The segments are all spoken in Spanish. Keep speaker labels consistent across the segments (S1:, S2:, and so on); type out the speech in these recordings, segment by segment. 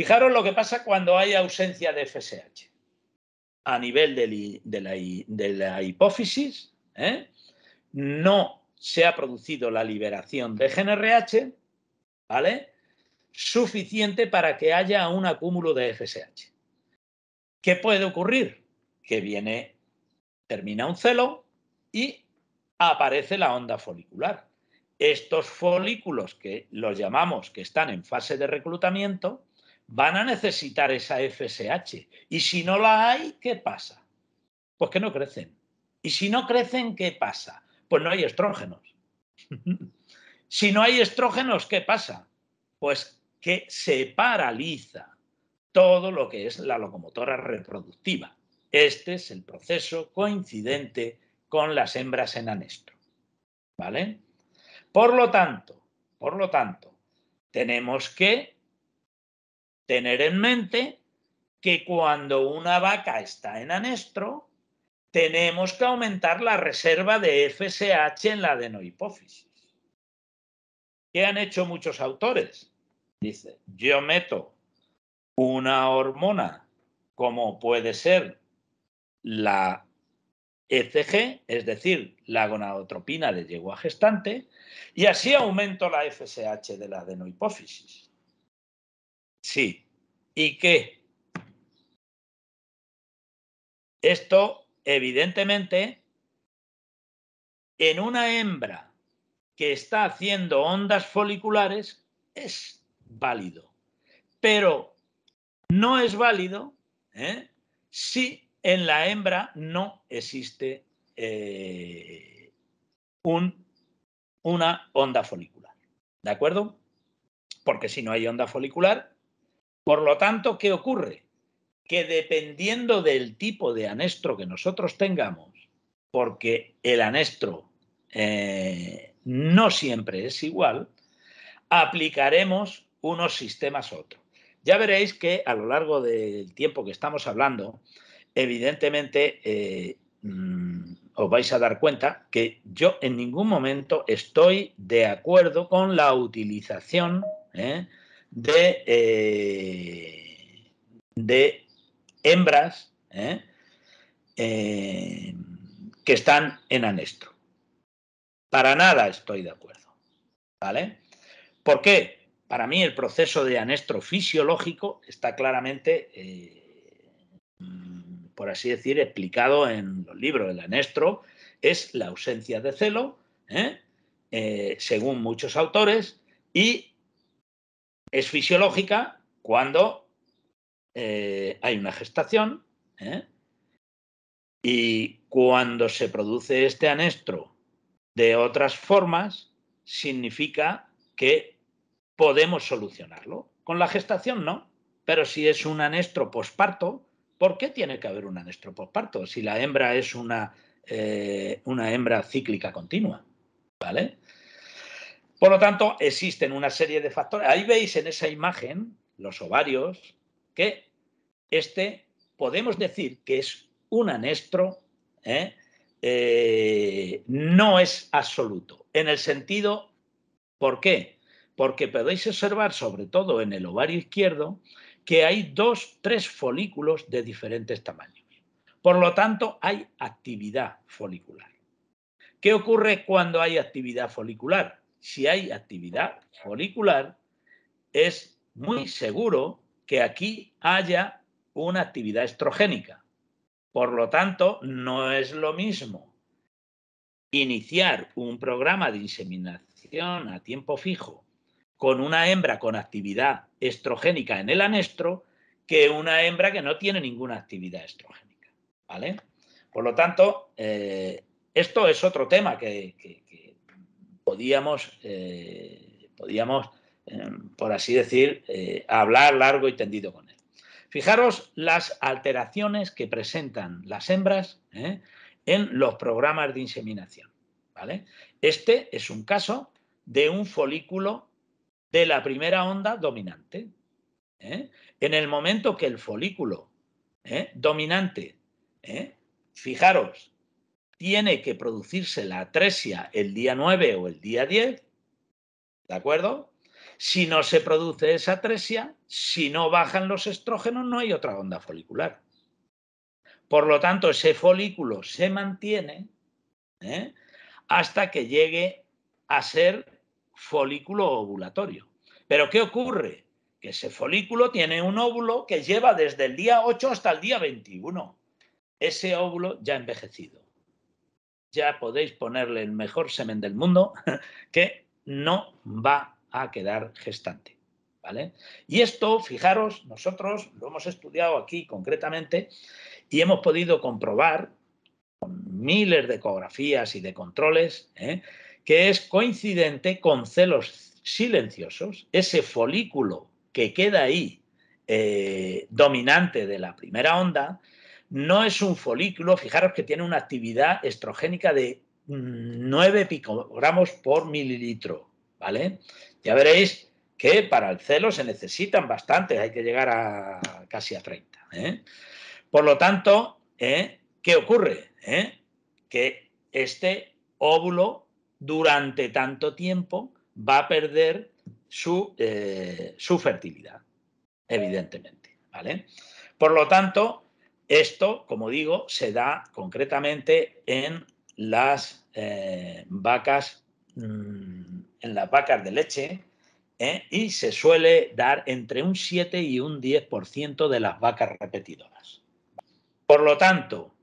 S1: Fijaros lo que pasa cuando hay ausencia de FSH. A nivel de la hipófisis, no se ha producido la liberación de GNRH, ¿vale?, suficiente para que haya un acúmulo de FSH. ¿Qué puede ocurrir? Que termina un celo y aparece la onda folicular. Estos folículos, que los llamamos que están en fase de reclutamiento, van a necesitar esa FSH. Y si no la hay, ¿qué pasa? Pues que no crecen. Y si no crecen, ¿qué pasa? Pues no hay estrógenos. Si no hay estrógenos, ¿qué pasa? Pues que se paraliza todo lo que es la locomotora reproductiva. Este es el proceso coincidente con las hembras en anestro, ¿vale? Por lo tanto, tenemos que tener en mente que cuando una vaca está en anestro, tenemos que aumentar la reserva de FSH en la adenohipófisis. ¿Qué han hecho muchos autores? Dice, yo meto una hormona como puede ser la ECG, es decir, la gonadotropina de yegua gestante, y así aumento la FSH de la adenohipófisis. Sí. ¿Y qué? Esto, evidentemente, en una hembra que está haciendo ondas foliculares es válido, pero no es válido si en la hembra no existe una onda folicular. ¿De acuerdo? Porque si no hay onda folicular, por lo tanto, ¿qué ocurre? Que dependiendo del tipo de anestro que nosotros tengamos, porque el anestro no siempre es igual, aplicaremos unos sistemas a otros. Ya veréis que a lo largo del tiempo que estamos hablando, evidentemente os vais a dar cuenta que yo en ningún momento estoy de acuerdo con la utilización de hembras que están en anestro. Para nada estoy de acuerdo, ¿vale? ¿Por qué? Para mí el proceso de anestro fisiológico está claramente, por así decir, explicado en los libros. El anestro es la ausencia de celo, según muchos autores, y es fisiológica cuando hay una gestación, y cuando se produce este anestro de otras formas, significa que podemos solucionarlo. Con la gestación no, pero si es un anestro posparto, ¿por qué tiene que haber un anestro posparto? Si la hembra es una hembra cíclica continua, ¿vale? Por lo tanto, existen una serie de factores. Ahí veis en esa imagen los ovarios, que podemos decir que es un anestro, no es absoluto. En el sentido, ¿por qué? Porque podéis observar, sobre todo en el ovario izquierdo, que hay 2-3 folículos de diferentes tamaños. Por lo tanto, hay actividad folicular. ¿Qué ocurre cuando hay actividad folicular? Si hay actividad folicular, es muy seguro que aquí haya una actividad estrogénica. Por lo tanto, no es lo mismo iniciar un programa de inseminación a tiempo fijo con una hembra con actividad estrogénica en el anestro que una hembra que no tiene ninguna actividad estrogénica, ¿vale? Por lo tanto, esto es otro tema que podíamos, por así decir, hablar largo y tendido con él. Fijaros las alteraciones que presentan las hembras en los programas de inseminación, ¿vale? Este es un caso de un folículo de la primera onda dominante. En el momento que el folículo dominante, fijaros, tiene que producirse la atresia el día 9 o el día 10, ¿de acuerdo? Si no se produce esa atresia, si no bajan los estrógenos, no hay otra onda folicular. Por lo tanto, ese folículo se mantiene hasta que llegue a ser folículo ovulatorio. ¿Pero qué ocurre? Que ese folículo tiene un óvulo que lleva desde el día 8 hasta el día 21. Ese óvulo ya ha envejecido. Ya podéis ponerle el mejor semen del mundo que no va a quedar gestante. ¿Vale? Y esto, fijaros, nosotros lo hemos estudiado aquí concretamente y hemos podido comprobar con miles de ecografías y de controles, que es coincidente con celos silenciosos, ese folículo que queda ahí dominante de la primera onda, no es un folículo, fijaros que tiene una actividad estrogénica de 9 picogramos por mililitro, ¿vale? Ya veréis que para el celo se necesitan bastante, hay que llegar a casi a 30. Por lo tanto, ¿qué ocurre? Que este óvulo durante tanto tiempo va a perder su fertilidad, evidentemente. ¿Vale? Por lo tanto, esto, como digo, se da concretamente en las vacas de leche, y se suele dar entre un 7 y un 10% de las vacas repetidoras. Por lo tanto,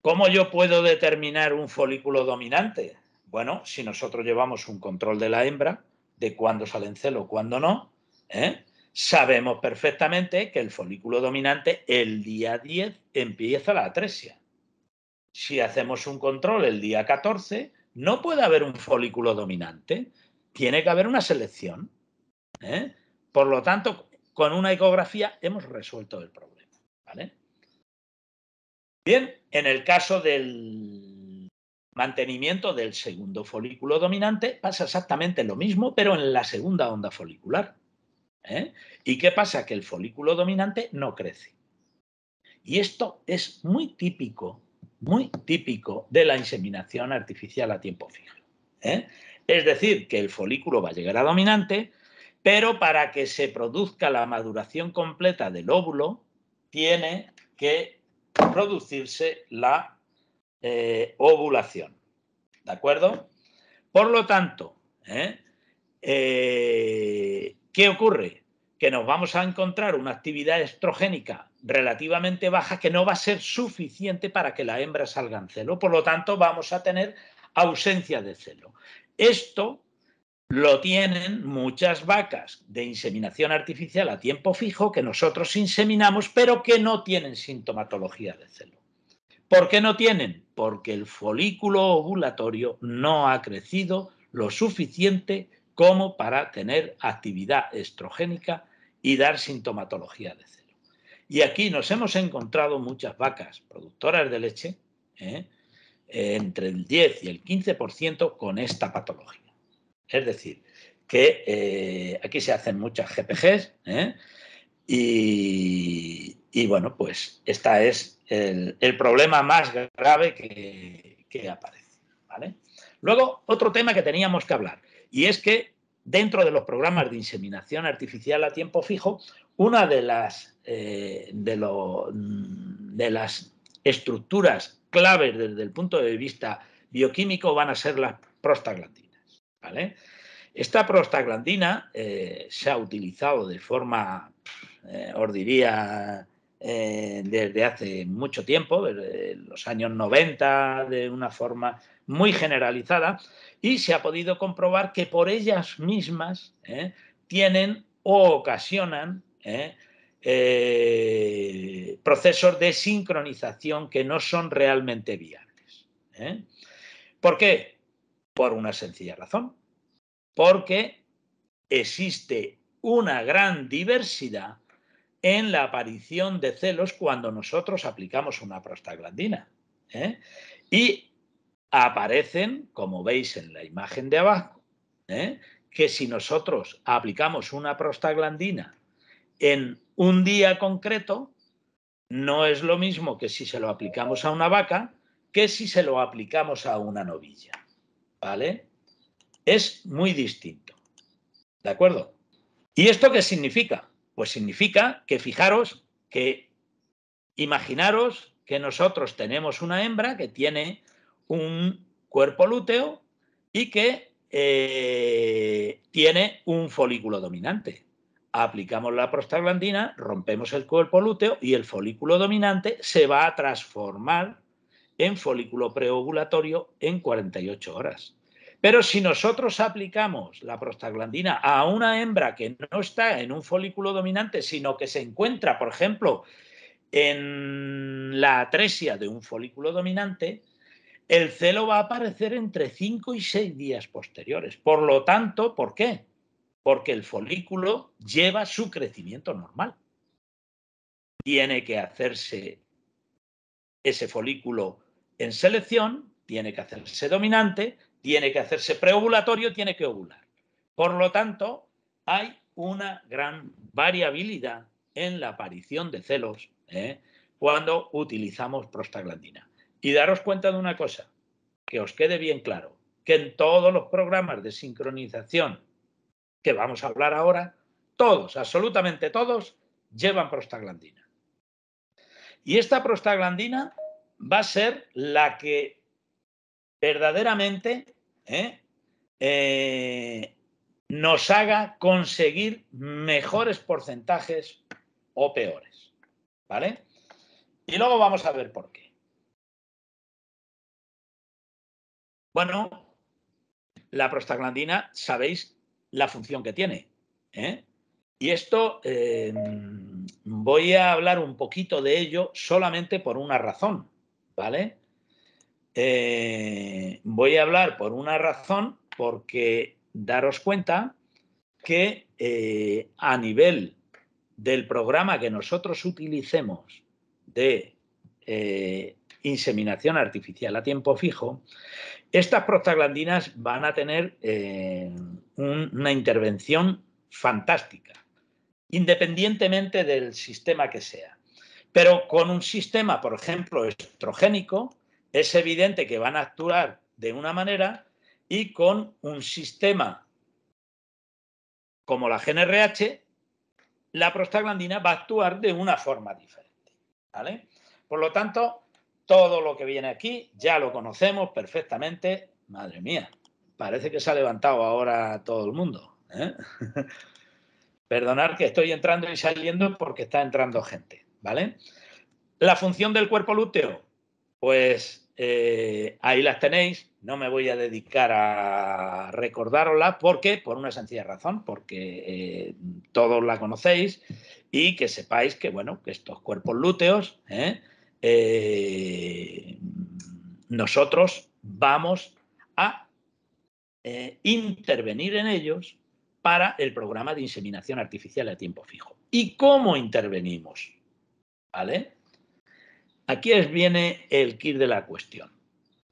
S1: ¿cómo yo puedo determinar un folículo dominante? Bueno, si nosotros llevamos un control de la hembra, de cuándo sale en celo, cuándo no, sabemos perfectamente que el folículo dominante el día 10 empieza la atresia. Si hacemos un control el día 14, no puede haber un folículo dominante, tiene que haber una selección. Por lo tanto, con una ecografía hemos resuelto el problema. ¿Vale? Bien, en el caso del mantenimiento del segundo folículo dominante pasa exactamente lo mismo, pero en la segunda onda folicular. ¿Y qué pasa? Que el folículo dominante no crece. Y esto es muy típico de la inseminación artificial a tiempo fijo. Es decir, que el folículo va a llegar a dominante, pero para que se produzca la maduración completa del óvulo, tiene que producirse la ovulación. ¿De acuerdo? Por lo tanto, ¿qué ocurre? Que nos vamos a encontrar una actividad estrogénica relativamente baja que no va a ser suficiente para que la hembra salga en celo. Por lo tanto, vamos a tener ausencia de celo. Esto lo tienen muchas vacas de inseminación artificial a tiempo fijo que nosotros inseminamos, pero que no tienen sintomatología de celo. ¿Por qué no tienen? Porque el folículo ovulatorio no ha crecido lo suficiente como para tener actividad estrogénica y dar sintomatología de celo. Y aquí nos hemos encontrado muchas vacas productoras de leche, entre el 10 y el 15% con esta patología. Es decir, que aquí se hacen muchas GPGs, y bueno, pues este es el problema más grave que aparece. ¿Vale? Luego, otro tema que teníamos que hablar, y es que dentro de los programas de inseminación artificial a tiempo fijo, una de las estructuras claves desde el punto de vista bioquímico van a ser las prostaglandinas. ¿Vale? Esta prostaglandina se ha utilizado de forma, os diría, desde hace mucho tiempo, desde los años 90, de una forma muy generalizada, y se ha podido comprobar que por ellas mismas tienen o ocasionan procesos de sincronización que no son realmente viables. ¿Por qué? Por una sencilla razón. Porque existe una gran diversidad en la aparición de celos cuando nosotros aplicamos una prostaglandina. Y aparecen, como veis en la imagen de abajo, que si nosotros aplicamos una prostaglandina en un día concreto, no es lo mismo que si se lo aplicamos a una vaca que si se lo aplicamos a una novilla. ¿Vale? Es muy distinto. ¿De acuerdo? ¿Y esto qué significa? Pues significa que fijaros que imaginaros que nosotros tenemos una hembra que tiene un cuerpo lúteo y que tiene un folículo dominante. Aplicamos la prostaglandina, rompemos el cuerpo lúteo y el folículo dominante se va a transformar en folículo preovulatorio en 48 horas. Pero si nosotros aplicamos la prostaglandina a una hembra que no está en un folículo dominante, sino que se encuentra, por ejemplo, en la atresia de un folículo dominante, el celo va a aparecer entre 5 y 6 días posteriores. Por lo tanto, ¿por qué? Porque el folículo lleva su crecimiento normal. Tiene que hacerse ese folículo en selección, tiene que hacerse dominante, tiene que hacerse preovulatorio, tiene que ovular. Por lo tanto, hay una gran variabilidad en la aparición de celos cuando utilizamos prostaglandina. Y daros cuenta de una cosa, que os quede bien claro, que en todos los programas de sincronización que vamos a hablar ahora, todos, absolutamente todos, llevan prostaglandina. Y esta prostaglandina va a ser la que verdaderamente nos haga conseguir mejores porcentajes o peores. ¿Vale? Y luego vamos a ver por qué. Bueno, la prostaglandina, sabéis la función que tiene. Y esto voy a hablar un poquito de ello solamente por una razón, ¿vale? Voy a hablar por una razón porque daros cuenta que a nivel del programa que nosotros utilicemos de inseminación artificial a tiempo fijo, estas prostaglandinas van a tener una intervención fantástica, independientemente del sistema que sea. Pero con un sistema, por ejemplo, estrogénico, es evidente que van a actuar de una manera y con un sistema como la GnRH, la prostaglandina va a actuar de una forma diferente. ¿Vale? Por lo tanto, todo lo que viene aquí ya lo conocemos perfectamente. Madre mía, parece que se ha levantado ahora todo el mundo. Perdonad que estoy entrando y saliendo porque está entrando gente. ¿Vale? La función del cuerpo lúteo, pues ahí las tenéis. No me voy a dedicar a recordároslas porque, por una sencilla razón, porque todos la conocéis y que sepáis que, bueno, que estos cuerpos lúteos, nosotros vamos a intervenir en ellos para el programa de inseminación artificial a tiempo fijo. ¿Y cómo intervenimos? ¿Vale? Aquí viene el quid de la cuestión,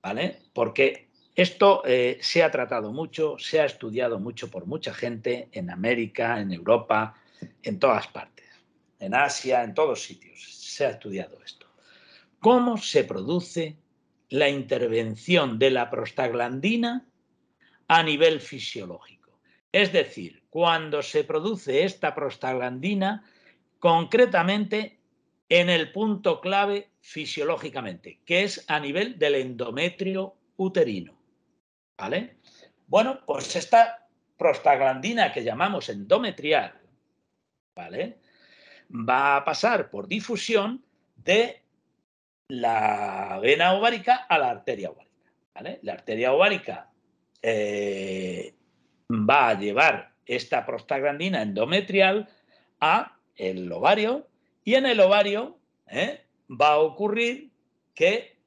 S1: ¿vale? Porque esto se ha tratado mucho, se ha estudiado mucho por mucha gente en América, en Europa, en todas partes, en Asia, en todos sitios se ha estudiado esto. ¿Cómo se produce la intervención de la prostaglandina a nivel fisiológico? Es decir, cuando se produce esta prostaglandina, concretamente en el punto clave fisiológicamente, que es a nivel del endometrio uterino. ¿Vale? Bueno, pues esta prostaglandina que llamamos endometrial, ¿vale? Va a pasar por difusión de la vena ovárica a la arteria ovárica. ¿Vale? La arteria ovárica va a llevar esta prostaglandina endometrial a el ovario y en el ovario va a ocurrir que,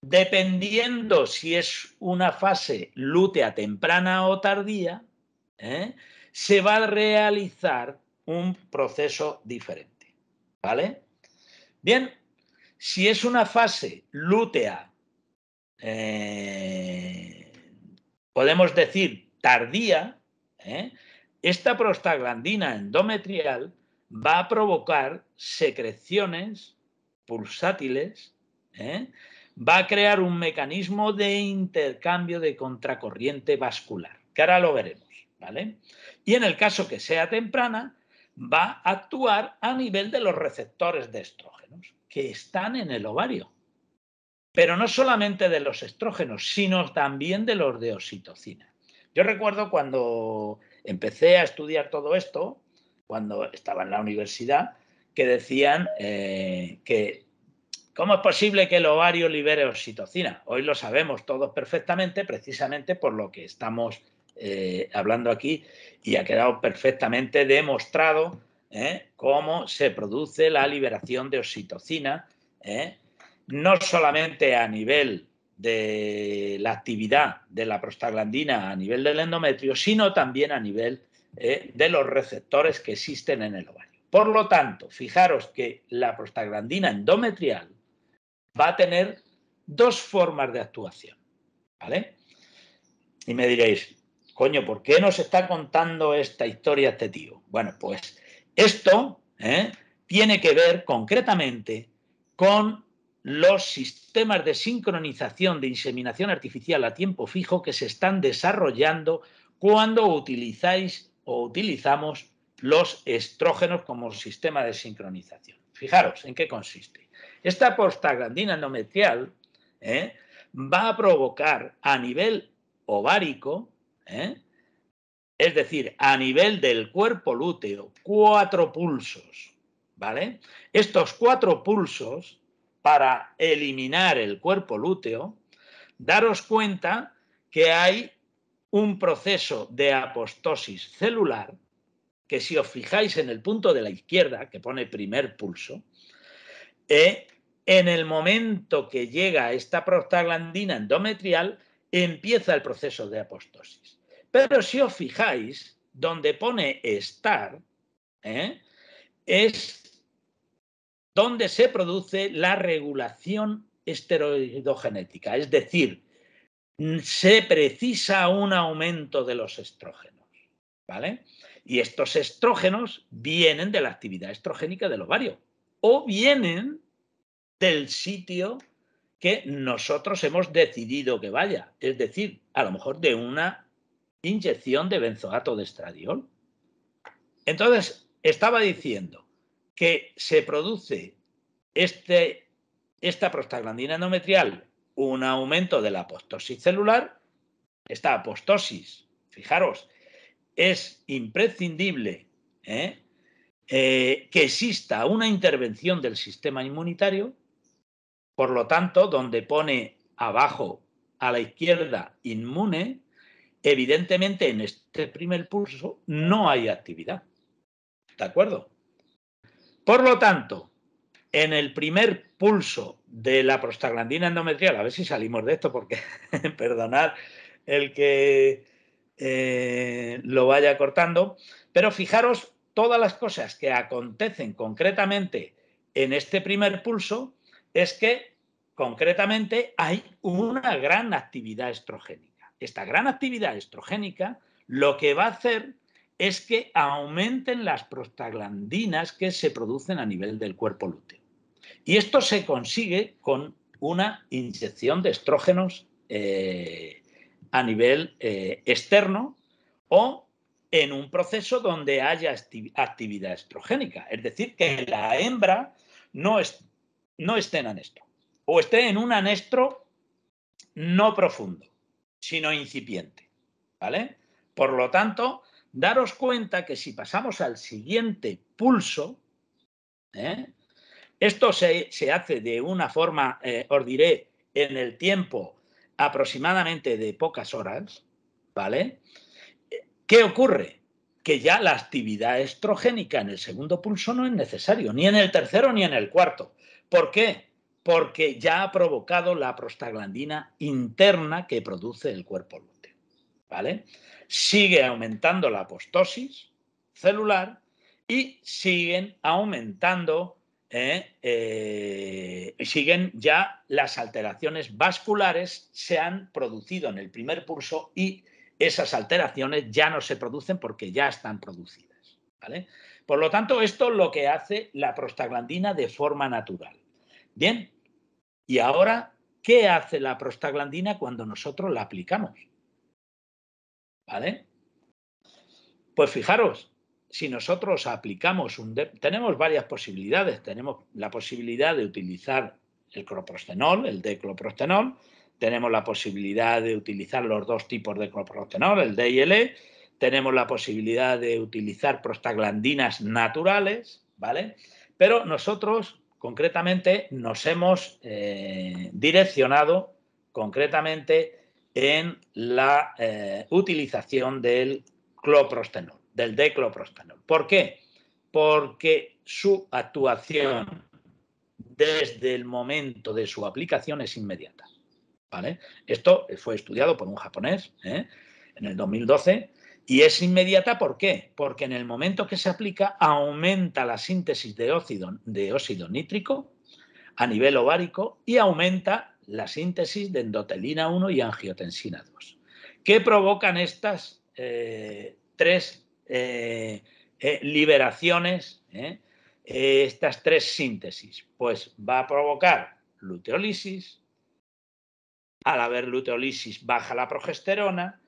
S1: dependiendo si es una fase lútea temprana o tardía, se va a realizar un proceso diferente. ¿Vale? Bien, si es una fase lútea, podemos decir tardía, esta prostaglandina endometrial va a provocar secreciones pulsátiles, va a crear un mecanismo de intercambio de contracorriente vascular, que ahora lo veremos, ¿vale? Y en el caso que sea temprana, va a actuar a nivel de los receptores de estrógenos que están en el ovario. Pero no solamente de los estrógenos, sino también de los de oxitocina. Yo recuerdo cuando empecé a estudiar todo esto, cuando estaba en la universidad, que decían que ¿cómo es posible que el ovario libere oxitocina? Hoy lo sabemos todos perfectamente, precisamente por lo que estamos hablando aquí, y ha quedado perfectamente demostrado cómo se produce la liberación de oxitocina, no solamente a nivel de la actividad de la prostaglandina a nivel del endometrio, sino también a nivel de los receptores que existen en el ovario. Por lo tanto, fijaros que la prostaglandina endometrial va a tener dos formas de actuación, ¿vale? Y me diréis, coño, ¿por qué nos está contando esta historia este tío? Bueno, pues esto tiene que ver concretamente con los sistemas de sincronización de inseminación artificial a tiempo fijo que se están desarrollando cuando utilizáis o utilizamos los estrógenos como sistema de sincronización. Fijaros en qué consiste. Esta prostaglandina endometrial va a provocar a nivel ovárico, es decir, a nivel del cuerpo lúteo, 4 pulsos, ¿vale? Estos 4 pulsos, para eliminar el cuerpo lúteo, daros cuenta que hay un proceso de apostosis celular que, si os fijáis en el punto de la izquierda, que pone primer pulso, en el momento que llega esta prostaglandina endometrial, empieza el proceso de apostosis. Pero si os fijáis, donde pone estar, es donde se produce la regulación esteroidogenética, es decir, se precisa un aumento de los estrógenos, ¿vale? Y estos estrógenos vienen de la actividad estrogénica del ovario o vienen del sitio que nosotros hemos decidido que vaya, es decir, a lo mejor de una inyección de benzoato de estradiol. Entonces, estaba diciendo que se produce esta prostaglandina endometrial, un aumento de la apostosis celular. Esta apostosis, fijaros, es imprescindible que exista una intervención del sistema inmunitario. Por lo tanto, donde pone abajo a la izquierda inmune, evidentemente en este primer pulso no hay actividad. ¿De acuerdo? Por lo tanto, en el primer pulso de la prostaglandina endometrial, a ver si salimos de esto porque, perdonad el que lo vaya cortando, pero fijaros todas las cosas que acontecen concretamente en este primer pulso, es que concretamente hay una gran actividad estrogénica. Esta gran actividad estrogénica lo que va a hacer es que aumenten las prostaglandinas que se producen a nivel del cuerpo lúteo. Y esto se consigue con una inyección de estrógenos a nivel externo o en un proceso donde haya actividad estrogénica. Es decir, que la hembra no esté en anestro o esté en un anestro no profundo, sino incipiente, ¿vale? Por lo tanto, daros cuenta que si pasamos al siguiente pulso, esto se hace de una forma, os diré, en el tiempo aproximadamente de pocas horas, ¿vale? ¿Qué ocurre? Que ya la actividad estrogénica en el segundo pulso no es necesario, ni en el tercero ni en el cuarto. ¿Por qué? Porque ya ha provocado la prostaglandina interna que produce el cuerpo lúteo, ¿vale? Sigue aumentando la apostosis celular y siguen aumentando, siguen ya las alteraciones vasculares, se han producido en el primer pulso y esas alteraciones ya no se producen porque ya están producidas, ¿vale? Por lo tanto, esto es lo que hace la prostaglandina de forma natural. Bien, y ahora, ¿qué hace la prostaglandina cuando nosotros la aplicamos? ¿Vale? Pues fijaros, si nosotros aplicamos tenemos varias posibilidades. Tenemos la posibilidad de utilizar el cloprostenol, el D-cloprostenol. Tenemos la posibilidad de utilizar los dos tipos de cloprostenol, el D y el E. Tenemos la posibilidad de utilizar prostaglandinas naturales, ¿vale? Pero nosotros, concretamente, nos hemos direccionado concretamente en la utilización del cloprostenol, del D-cloprostenol. ¿Por qué? Porque su actuación desde el momento de su aplicación es inmediata, ¿vale? Esto fue estudiado por un japonés en el 2012 y es inmediata. ¿Por qué? Porque en el momento que se aplica aumenta la síntesis de óxido nítrico a nivel ovárico y aumenta la síntesis de endotelina 1 y angiotensina 2. ¿Qué provocan estas tres liberaciones, estas tres síntesis? Pues va a provocar luteólisis. Al haber luteólisis baja la progesterona,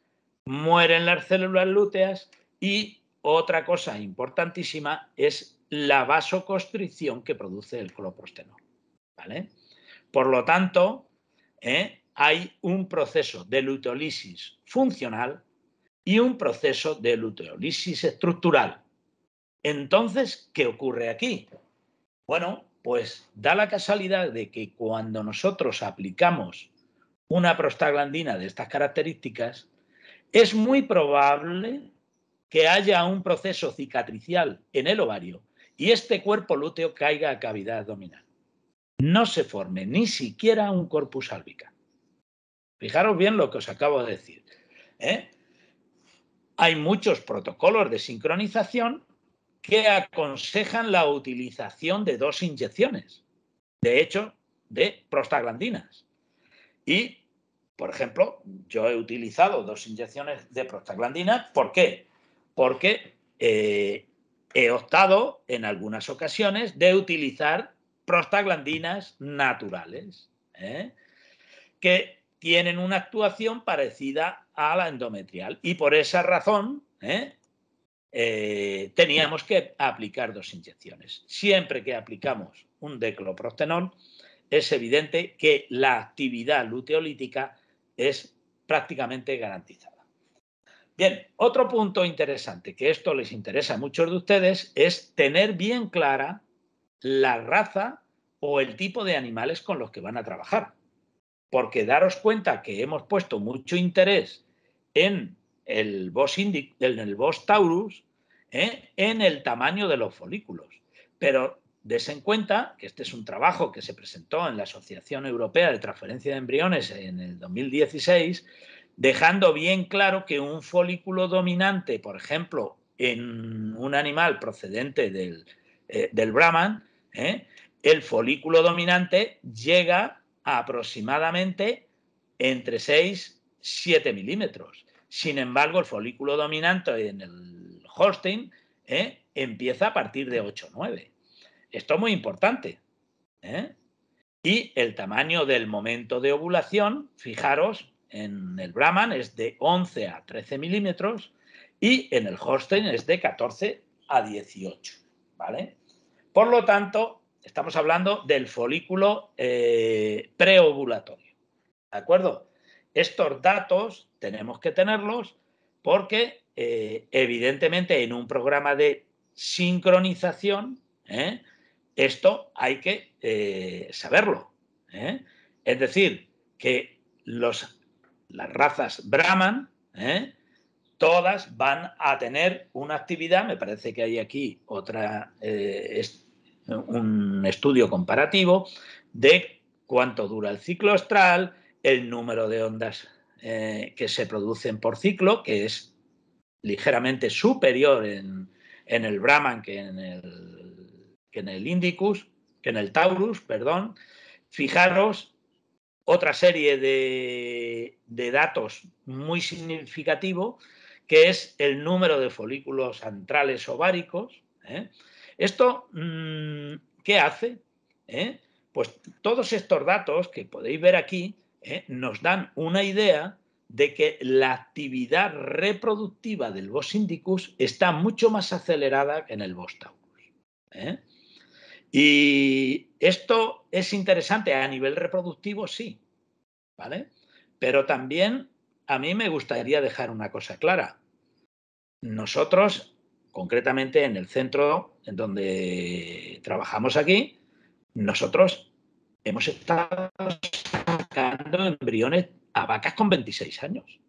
S1: mueren las células lúteas y otra cosa importantísima es la vasoconstricción que produce el cloprostenol, ¿vale? Por lo tanto, hay un proceso de luteólisis funcional y un proceso de luteólisis estructural. Entonces, ¿qué ocurre aquí? Bueno, pues da la casualidad de que cuando nosotros aplicamos una prostaglandina de estas características, es muy probable que haya un proceso cicatricial en el ovario y este cuerpo lúteo caiga a cavidad abdominal. No se forme ni siquiera un corpus albicans. Fijaros bien lo que os acabo de decir. Hay muchos protocolos de sincronización que aconsejan la utilización de 2 inyecciones, de hecho, de prostaglandinas. Y, por ejemplo, yo he utilizado 2 inyecciones de prostaglandina. ¿Por qué? Porque he optado en algunas ocasiones de utilizar prostaglandinas naturales, que tienen una actuación parecida a la endometrial. Y por esa razón teníamos que aplicar 2 inyecciones. Siempre que aplicamos un D-cloprostenol, es evidente que la actividad luteolítica es prácticamente garantizada. Bien, otro punto interesante, que esto les interesa a muchos de ustedes, es tener bien clara la raza o el tipo de animales con los que van a trabajar. Porque daros cuenta que hemos puesto mucho interés en el Bos taurus, en el tamaño de los folículos. Pero des en cuenta que este es un trabajo que se presentó en la Asociación Europea de Transferencia de Embriones en el 2016, dejando bien claro que un folículo dominante, por ejemplo, en un animal procedente del Brahman, el folículo dominante llega a aproximadamente entre 6 y 7 milímetros. Sin embargo, el folículo dominante en el Holstein empieza a partir de 8 o 9. Esto es muy importante. Y el tamaño del momento de ovulación, fijaros, en el Brahman es de 11 a 13 milímetros y en el Holstein es de 14 a 18. ¿Vale? Por lo tanto, estamos hablando del folículo preovulatorio. ¿De acuerdo? Estos datos tenemos que tenerlos porque, evidentemente, en un programa de sincronización, esto hay que saberlo. Es decir, que las razas Brahman, todas van a tener una actividad. Me parece que hay aquí un estudio comparativo de cuánto dura el ciclo estral, el número de ondas que se producen por ciclo, que es ligeramente superior en el Brahman que en el Indicus, que en el Taurus, perdón. Fijaros, otra serie de datos muy significativo, que es el número de folículos antrales ováricos. ¿Esto qué hace? Pues todos estos datos que podéis ver aquí nos dan una idea de que la actividad reproductiva del Bos indicus está mucho más acelerada que en el Bos taurus. Y esto es interesante a nivel reproductivo, sí, ¿vale? Pero también a mí me gustaría dejar una cosa clara. Nosotros, concretamente en el centro en donde trabajamos aquí, nosotros hemos estado sacando embriones a vacas con 26 años.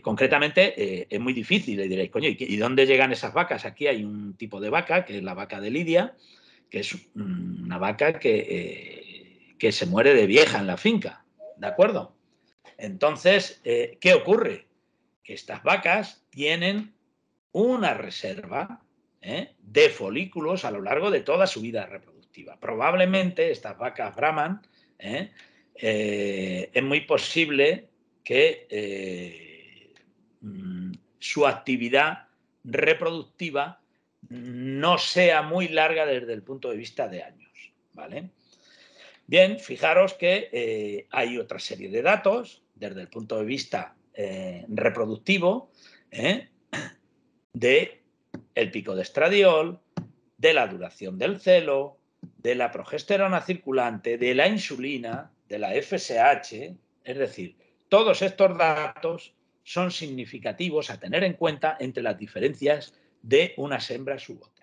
S1: Concretamente, es muy difícil. Y diréis, coño, ¿y dónde llegan esas vacas? Aquí hay un tipo de vaca, que es la vaca de Lidia, que es una vaca que se muere de vieja en la finca, ¿de acuerdo? Entonces, ¿qué ocurre? Que estas vacas tienen una reserva de folículos a lo largo de toda su vida reproductiva. Probablemente estas vacas Brahman es muy posible que su actividad reproductiva no sea muy larga desde el punto de vista de años, ¿vale? Bien, fijaros que hay otra serie de datos desde el punto de vista reproductivo de el pico de estradiol, de la duración del celo, de la progesterona circulante, de la insulina, de la FSH, es decir, todos estos datos son significativos a tener en cuenta entre las diferencias de unas hembras u otras.